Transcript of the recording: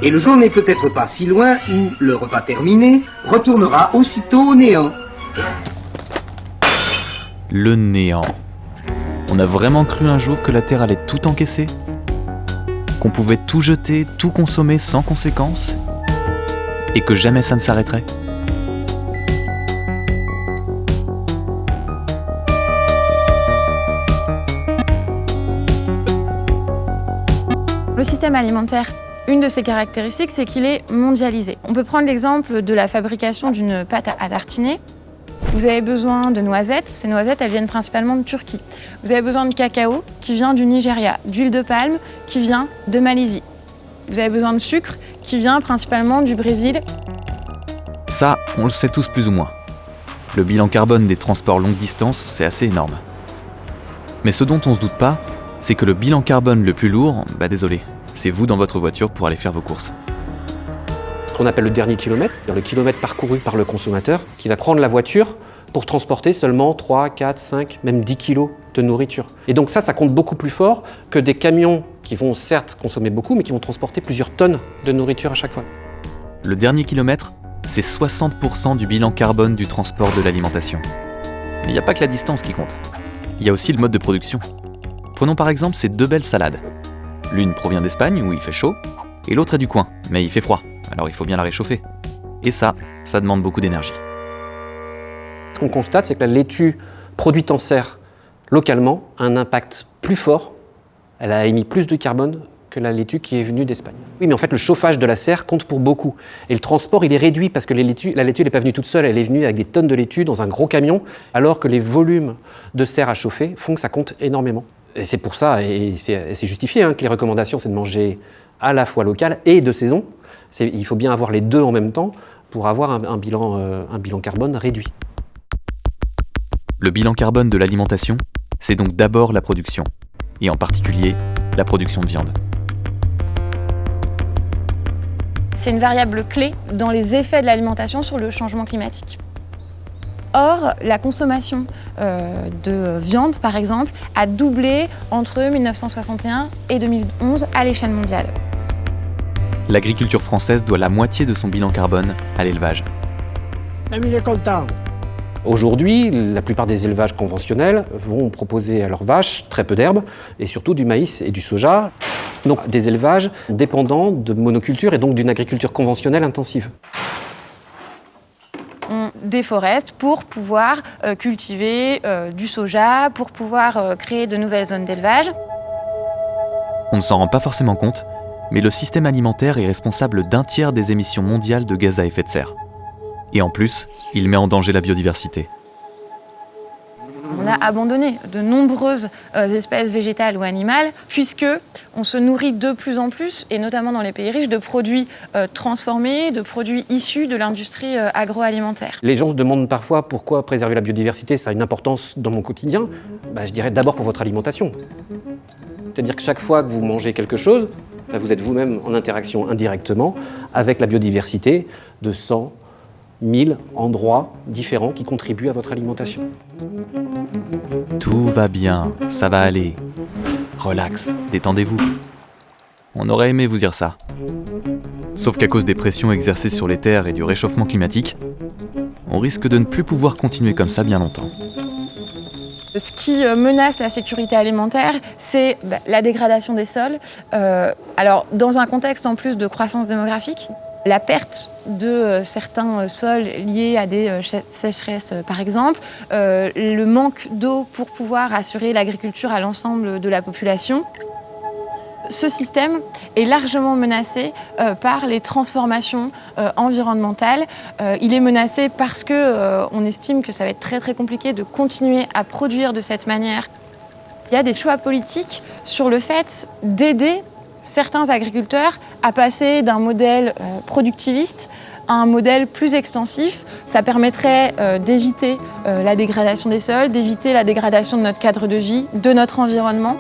Et le jour n'est peut-être pas si loin où, le repas terminé, retournera aussitôt au néant. Le néant. On a vraiment cru un jour que la Terre allait tout encaisser ? Qu'on pouvait tout jeter, tout consommer sans conséquence ? Et que jamais ça ne s'arrêterait ? Le système alimentaire, une de ses caractéristiques, c'est qu'il est mondialisé. On peut prendre l'exemple de la fabrication d'une pâte à tartiner. Vous avez besoin de noisettes. Ces noisettes, elles viennent principalement de Turquie. Vous avez besoin de cacao, qui vient du Nigeria, d'huile de palme, qui vient de Malaisie. Vous avez besoin de sucre, qui vient principalement du Brésil. Ça, on le sait tous plus ou moins. Le bilan carbone des transports longue distance, c'est assez énorme. Mais ce dont on se doute pas, c'est que le bilan carbone le plus lourd, désolé, c'est vous dans votre voiture pour aller faire vos courses. Ce qu'on appelle le dernier kilomètre, le kilomètre parcouru par le consommateur, qui va prendre la voiture pour transporter seulement 3, 4, 5, même 10 kilos de nourriture. Et donc ça compte beaucoup plus fort que des camions qui vont certes consommer beaucoup, mais qui vont transporter plusieurs tonnes de nourriture à chaque fois. Le dernier kilomètre, c'est 60% du bilan carbone du transport de l'alimentation. Mais il n'y a pas que la distance qui compte. Il y a aussi le mode de production. Prenons par exemple ces deux belles salades. L'une provient d'Espagne, où il fait chaud, et l'autre est du coin, mais il fait froid, alors il faut bien la réchauffer. Et ça demande beaucoup d'énergie. Ce qu'on constate, c'est que la laitue produite en serre localement a un impact plus fort, elle a émis plus de carbone que la laitue qui est venue d'Espagne. Oui, mais en fait, le chauffage de la serre compte pour beaucoup. Et le transport, il est réduit parce que la laitue n'est pas venue toute seule, elle est venue avec des tonnes de laitue dans un gros camion, alors que les volumes de serre à chauffer font que ça compte énormément. Et c'est pour ça, et c'est justifié, que les recommandations, c'est de manger à la fois local et de saison. Il faut bien avoir les deux en même temps pour avoir un bilan carbone réduit. Le bilan carbone de l'alimentation, c'est donc d'abord la production, et en particulier la production de viande. C'est une variable clé dans les effets de l'alimentation sur le changement climatique. Or, la consommation de viande, par exemple, a doublé entre 1961 et 2011 à l'échelle mondiale. L'agriculture française doit la moitié de son bilan carbone à l'élevage. L'ami est content. Aujourd'hui, la plupart des élevages conventionnels vont proposer à leurs vaches très peu d'herbe et surtout du maïs et du soja. Donc des élevages dépendants de monoculture et donc d'une agriculture conventionnelle intensive. On déforeste pour pouvoir cultiver du soja, pour pouvoir créer de nouvelles zones d'élevage. On ne s'en rend pas forcément compte, mais le système alimentaire est responsable d'un tiers des émissions mondiales de gaz à effet de serre. Et en plus, il met en danger la biodiversité. On a abandonné de nombreuses espèces végétales ou animales, puisque on se nourrit de plus en plus, et notamment dans les pays riches, de produits transformés, de produits issus de l'industrie agroalimentaire. Les gens se demandent parfois pourquoi préserver la biodiversité, ça a une importance dans mon quotidien. Je dirais d'abord pour votre alimentation. C'est-à-dire que chaque fois que vous mangez quelque chose, vous êtes vous-même en interaction indirectement avec la biodiversité de 100, 1000 endroits différents qui contribuent à votre alimentation. Tout va bien, ça va aller. Relax, détendez-vous. On aurait aimé vous dire ça. Sauf qu'à cause des pressions exercées sur les terres et du réchauffement climatique, on risque de ne plus pouvoir continuer comme ça bien longtemps. Ce qui menace la sécurité alimentaire, c'est la dégradation des sols. Alors, dans un contexte en plus de croissance démographique, la perte de certains sols liés à des sécheresses, par exemple, le manque d'eau pour pouvoir assurer l'agriculture à l'ensemble de la population. Ce système est largement menacé par les transformations environnementales. Il est menacé parce qu'on estime que ça va être très très compliqué de continuer à produire de cette manière. Il y a des choix politiques sur le fait d'aider certains agriculteurs à passer d'un modèle productiviste à un modèle plus extensif. Ça permettrait d'éviter la dégradation des sols, d'éviter la dégradation de notre cadre de vie, de notre environnement.